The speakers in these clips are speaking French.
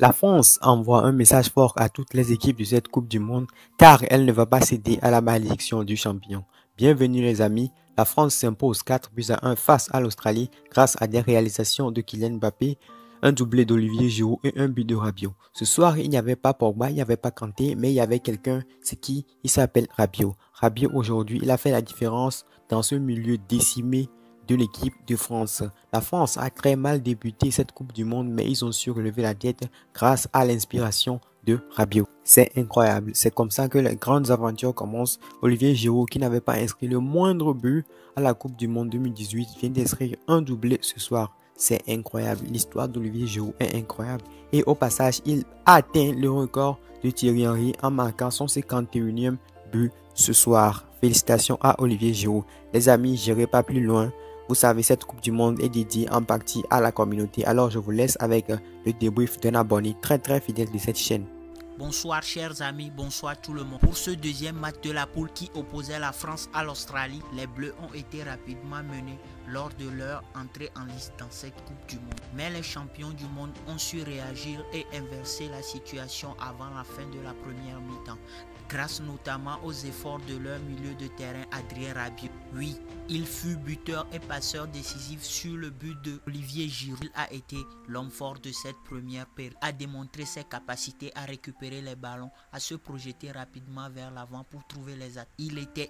La France envoie un message fort à toutes les équipes de cette Coupe du Monde car elle ne va pas céder à la malédiction du champion. Bienvenue les amis, la France s'impose 4 buts à 1 face à l'Australie grâce à des réalisations de Kylian Mbappé, un doublé d'Olivier Giroud et un but de Rabiot. Ce soir, il n'y avait pas Pogba, il n'y avait pas Kanté, mais il y avait quelqu'un, c'est qui? Il s'appelle Rabiot. Rabiot aujourd'hui, il a fait la différence dans ce milieu décimé de l'équipe de France. La France a très mal débuté cette Coupe du Monde, mais ils ont su relever la tête grâce à l'inspiration de Rabiot. C'est incroyable. C'est comme ça que les grandes aventures commencent. Olivier Giroud, qui n'avait pas inscrit le moindre but à la Coupe du Monde 2018, vient d'inscrire un doublé ce soir. C'est incroyable. L'histoire d'Olivier Giroud est incroyable. Et au passage, il atteint le record de Thierry Henry en marquant son 51e but ce soir. Félicitations à Olivier Giroud. Les amis, j'irai pas plus loin. Vous savez, cette Coupe du Monde est dédiée en partie à la communauté. Alors, je vous laisse avec le débrief d'un abonné très fidèle de cette chaîne. Bonsoir chers amis, bonsoir tout le monde. Pour ce deuxième match de la poule qui opposait la France à l'Australie, les Bleus ont été rapidement menés lors de leur entrée en liste dans cette Coupe du Monde. Mais les champions du monde ont su réagir et inverser la situation avant la fin de la première mi-temps, grâce notamment aux efforts de leur milieu de terrain Adrien Rabiot. Oui, il fut buteur et passeur décisif sur le but de Olivier Giroud. Il a été l'homme fort de cette première période, a démontré ses capacités à récupérer les ballons, à se projeter rapidement vers l'avant pour trouver les attaques. Il était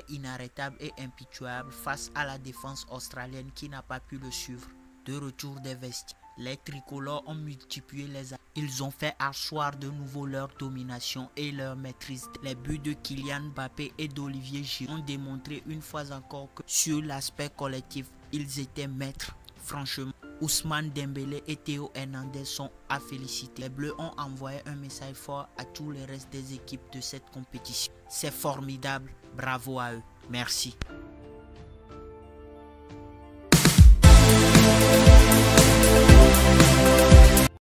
inarrêtable et impitoyable face à la défense australienne qui n'a pas pu le suivre. De retour des vestiaires, les tricolores ont multiplié les attaques. Ils ont fait asseoir de nouveau leur domination et leur maîtrise. Les buts de Kylian Mbappé et d'Olivier Giroud ont démontré une fois encore que sur l'aspect collectif, ils étaient maîtres. Franchement, Ousmane Dembélé et Théo Hernandez sont à féliciter. Les Bleus ont envoyé un message fort à tous les restes des équipes de cette compétition. C'est formidable, bravo à eux. Merci.